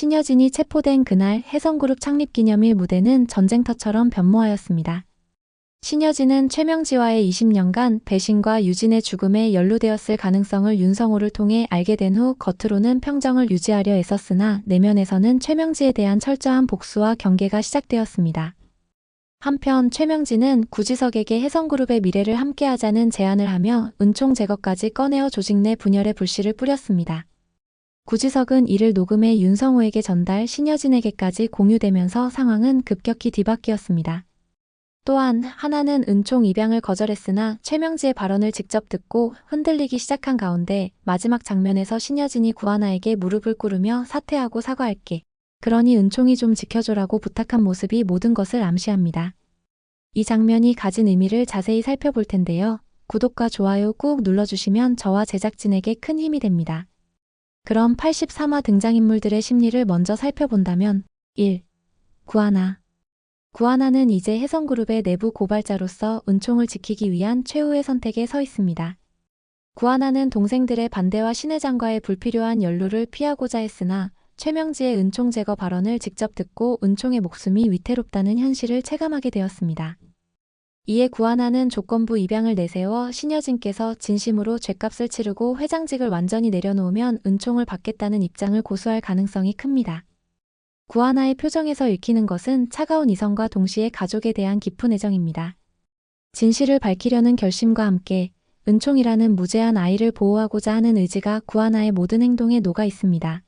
신여진이 체포된 그날 해성그룹 창립기념일 무대는 전쟁터처럼 변모하였습니다. 신여진은 최명지와의 20년간 배신과 유진의 죽음에 연루되었을 가능성을 윤성호를 통해 알게 된 후 겉으로는 평정을 유지하려 애썼으나 내면에서는 최명지에 대한 철저한 복수와 경계가 시작되었습니다. 한편 최명지는 구지석에게 해성그룹의 미래를 함께하자는 제안을 하며 은총 제거까지 꺼내어 조직 내 분열의 불씨를 뿌렸습니다. 구지석은 이를 녹음해 윤성호에게 전달, 신여진에게까지 공유되면서 상황은 급격히 뒤바뀌었습니다. 또한 하나는 은총 입양을 거절했으나 최명지의 발언을 직접 듣고 흔들리기 시작한 가운데 마지막 장면에서 신여진이 구하나에게 무릎을 꿇으며 사퇴하고 사과할게. 그러니 은총이 좀 지켜줘라고 부탁한 모습이 모든 것을 암시합니다. 이 장면이 가진 의미를 자세히 살펴볼 텐데요. 구독과 좋아요 꾹 눌러주시면 저와 제작진에게 큰 힘이 됩니다. 그럼 83화 등장인물들의 심리를 먼저 살펴본다면 1. 구하나. 구하나는 이제 해성그룹의 내부 고발자로서 은총을 지키기 위한 최후의 선택에 서 있습니다. 구하나는 동생들의 반대와 신 회장과의 불필요한 연루를 피하고자 했으나 최명지의 은총 제거 발언을 직접 듣고 은총의 목숨이 위태롭다는 현실을 체감하게 되었습니다. 이에 구하나는 조건부 입양을 내세워 신여진께서 진심으로 죗값을 치르고 회장직을 완전히 내려놓으면 은총을 받겠다는 입장을 고수할 가능성이 큽니다. 구하나의 표정에서 읽히는 것은 차가운 이성과 동시에 가족에 대한 깊은 애정입니다. 진실을 밝히려는 결심과 함께 은총이라는 무죄한 아이를 보호하고자 하는 의지가 구하나의 모든 행동에 녹아 있습니다.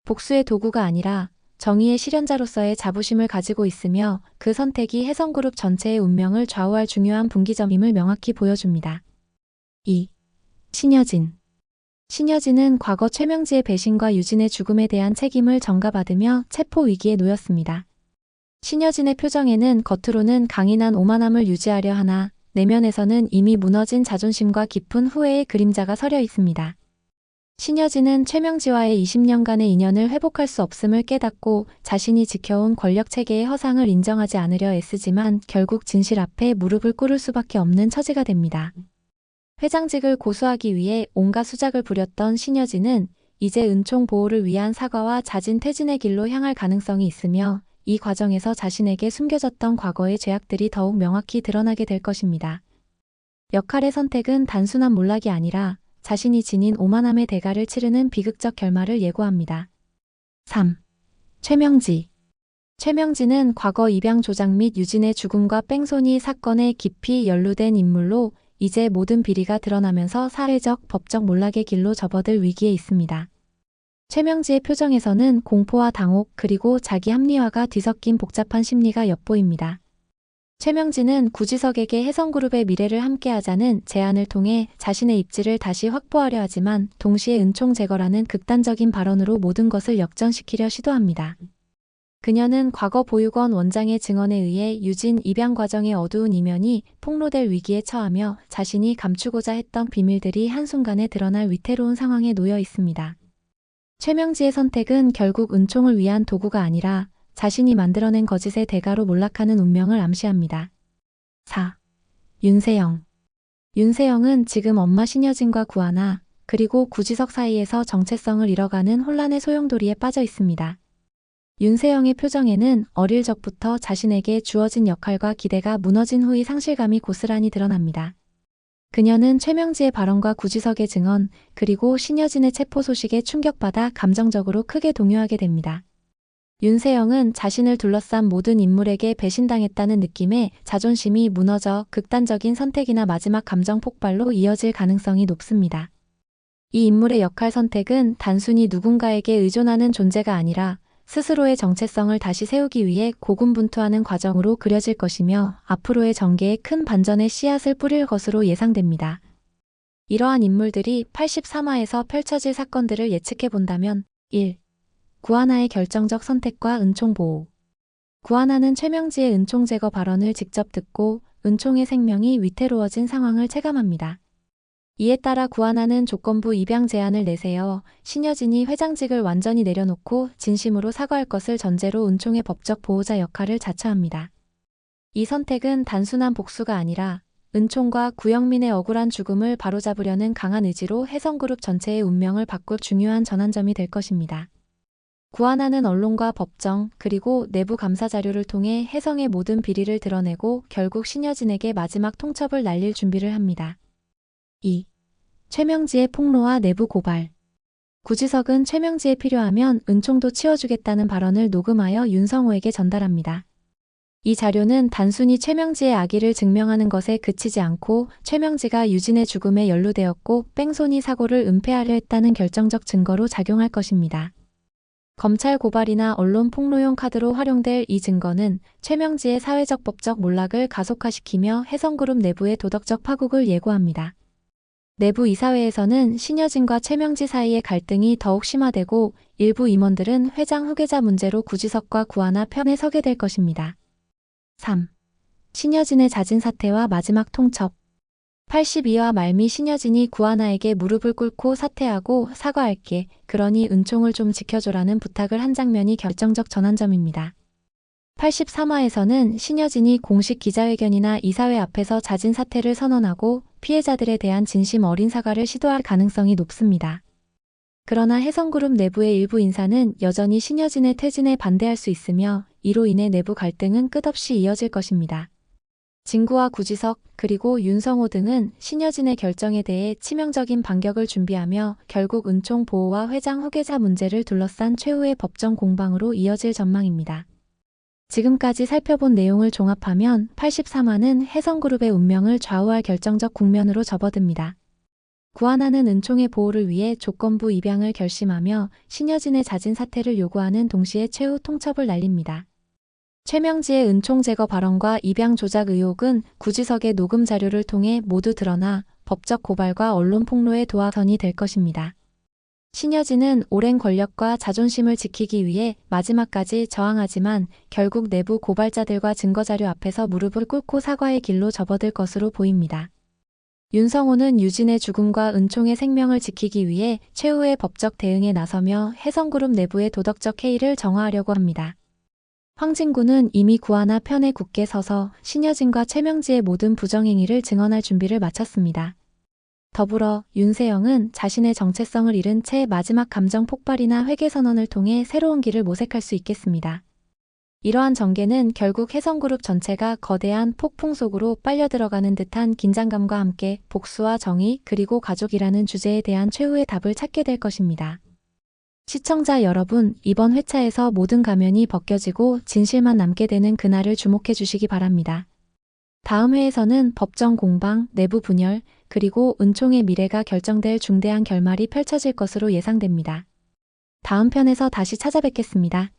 복수의 도구가 아니라 정의의 실현자로서의 자부심을 가지고 있으며 그 선택이 해성그룹 전체의 운명을 좌우할 중요한 분기점임을 명확히 보여줍니다. 2. 신여진. 신여진은 과거 최명지의 배신과 유진의 죽음에 대한 책임을 전가받으며 체포 위기에 놓였습니다. 신여진의 표정에는 겉으로는 강인한 오만함을 유지하려 하나 내면에서는 이미 무너진 자존심과 깊은 후회의 그림자가 서려 있습니다. 신여진은 최명지와의 20년간의 인연을 회복할 수 없음을 깨닫고 자신이 지켜온 권력체계의 허상을 인정하지 않으려 애쓰지만 결국 진실 앞에 무릎을 꿇을 수밖에 없는 처지가 됩니다. 회장직을 고수하기 위해 온갖 수작을 부렸던 신여진은 이제 은총 보호를 위한 사과와 자진 퇴진의 길로 향할 가능성이 있으며 이 과정에서 자신에게 숨겨졌던 과거의 죄악들이 더욱 명확히 드러나게 될 것입니다. 역할의 선택은 단순한 몰락이 아니라 자신이 지닌 오만함의 대가를 치르는 비극적 결말을 예고합니다. 3. 최명지. 최명지는 과거 입양 조작 및 유진의 죽음과 뺑소니 사건에 깊이 연루된 인물로 이제 모든 비리가 드러나면서 사회적, 법적 몰락의 길로 접어들 위기에 있습니다. 최명지의 표정에서는 공포와 당혹 그리고 자기 합리화가 뒤섞인 복잡한 심리가 엿보입니다. 최명지는 구지석에게 해성그룹의 미래를 함께하자는 제안을 통해 자신의 입지를 다시 확보하려 하지만 동시에 은총 제거라는 극단적인 발언으로 모든 것을 역전시키려 시도합니다. 그녀는 과거 보육원 원장의 증언에 의해 유진 입양 과정의 어두운 이면이 폭로될 위기에 처하며 자신이 감추고자 했던 비밀들이 한순간에 드러날 위태로운 상황에 놓여 있습니다. 최명지의 선택은 결국 은총을 위한 도구가 아니라 자신이 만들어낸 거짓의 대가로 몰락하는 운명을 암시합니다. 4. 윤세영. 윤세영은 지금 엄마 신여진과 구하나 그리고 구지석 사이에서 정체성을 잃어가는 혼란의 소용돌이에 빠져 있습니다. 윤세영의 표정에는 어릴 적부터 자신에게 주어진 역할과 기대가 무너진 후의 상실감이 고스란히 드러납니다. 그녀는 최명지의 발언과 구지석의 증언, 그리고 신여진의 체포 소식에 충격받아 감정적으로 크게 동요하게 됩니다. 윤세영은 자신을 둘러싼 모든 인물에게 배신당했다는 느낌에 자존심이 무너져 극단적인 선택이나 마지막 감정 폭발로 이어질 가능성이 높습니다. 이 인물의 역할 선택은 단순히 누군가에게 의존하는 존재가 아니라 스스로의 정체성을 다시 세우기 위해 고군분투하는 과정으로 그려질 것이며 앞으로의 전개에 큰 반전의 씨앗을 뿌릴 것으로 예상됩니다. 이러한 인물들이 83화에서 펼쳐질 사건들을 예측해본다면 1. 구하나의 결정적 선택과 은총 보호. 구하나는 최명지의 은총 제거 발언을 직접 듣고 은총의 생명이 위태로워진 상황을 체감합니다. 이에 따라 구하나는 조건부 입양 제안을 내세워 신여진이 회장직을 완전히 내려놓고 진심으로 사과할 것을 전제로 은총의 법적 보호자 역할을 자처합니다. 이 선택은 단순한 복수가 아니라 은총과 구영민의 억울한 죽음을 바로잡으려는 강한 의지로 해성그룹 전체의 운명을 바꿀 중요한 전환점이 될 것입니다. 구하나는 언론과 법정, 그리고 내부 감사 자료를 통해 혜성의 모든 비리를 드러내고 결국 신여진에게 마지막 통첩을 날릴 준비를 합니다. 2. 최명지의 폭로와 내부 고발. 구지석은 최명지에 필요하면 은총도 치워주겠다는 발언을 녹음하여 윤성호에게 전달합니다. 이 자료는 단순히 최명지의 악의를 증명하는 것에 그치지 않고 최명지가 유진의 죽음에 연루되었고 뺑소니 사고를 은폐하려 했다는 결정적 증거로 작용할 것입니다. 검찰 고발이나 언론 폭로용 카드로 활용될 이 증거는 최명지의 사회적 법적 몰락을 가속화시키며 혜성그룹 내부의 도덕적 파국을 예고합니다. 내부 이사회에서는 신여진과 최명지 사이의 갈등이 더욱 심화되고 일부 임원들은 회장 후계자 문제로 구지석과 구하나 편에 서게 될 것입니다. 3. 신여진의 자진 사퇴와 마지막 통첩. 82화 말미 신여진이 구하나에게 무릎을 꿇고 사퇴하고 사과할게, 그러니 은총을 좀 지켜줘라는 부탁을 한 장면이 결정적 전환점입니다. 83화에서는 신여진이 공식 기자회견이나 이사회 앞에서 자진 사퇴를 선언하고 피해자들에 대한 진심 어린 사과를 시도할 가능성이 높습니다. 그러나 혜성그룹 내부의 일부 인사는 여전히 신여진의 퇴진에 반대할 수 있으며 이로 인해 내부 갈등은 끝없이 이어질 것입니다. 진구와 구지석, 그리고 윤성호 등은 신여진의 결정에 대해 치명적인 반격을 준비하며 결국 은총 보호와 회장 후계자 문제를 둘러싼 최후의 법정 공방으로 이어질 전망입니다. 지금까지 살펴본 내용을 종합하면 83화는 혜성그룹의 운명을 좌우할 결정적 국면으로 접어듭니다. 구하나는 은총의 보호를 위해 조건부 입양을 결심하며 신여진의 자진 사퇴를 요구하는 동시에 최후 통첩을 날립니다. 최명지의 은총 제거 발언과 입양 조작 의혹은 구지석의 녹음 자료를 통해 모두 드러나 법적 고발과 언론 폭로의 도화선이 될 것입니다. 신여진은 오랜 권력과 자존심을 지키기 위해 마지막까지 저항하지만 결국 내부 고발자들과 증거자료 앞에서 무릎을 꿇고 사과의 길로 접어들 것으로 보입니다. 윤성호는 유진의 죽음과 은총의 생명을 지키기 위해 최후의 법적 대응에 나서며 혜성그룹 내부의 도덕적 해이를 정화하려고 합니다. 황진구는 이미 구하나 편에 굳게 서서 신여진과 최명지의 모든 부정행위를 증언할 준비를 마쳤습니다. 더불어 윤세영은 자신의 정체성을 잃은 채 마지막 감정 폭발이나 회개선언을 통해 새로운 길을 모색할 수 있겠습니다. 이러한 전개는 결국 혜성그룹 전체가 거대한 폭풍 속으로 빨려 들어가는 듯한 긴장감과 함께 복수와 정의 그리고 가족이라는 주제에 대한 최후의 답을 찾게 될 것입니다. 시청자 여러분, 이번 회차에서 모든 가면이 벗겨지고 진실만 남게 되는 그날을 주목해 주시기 바랍니다. 다음 회에서는 법정 공방, 내부 분열, 그리고 은총의 미래가 결정될 중대한 결말이 펼쳐질 것으로 예상됩니다. 다음 편에서 다시 찾아뵙겠습니다.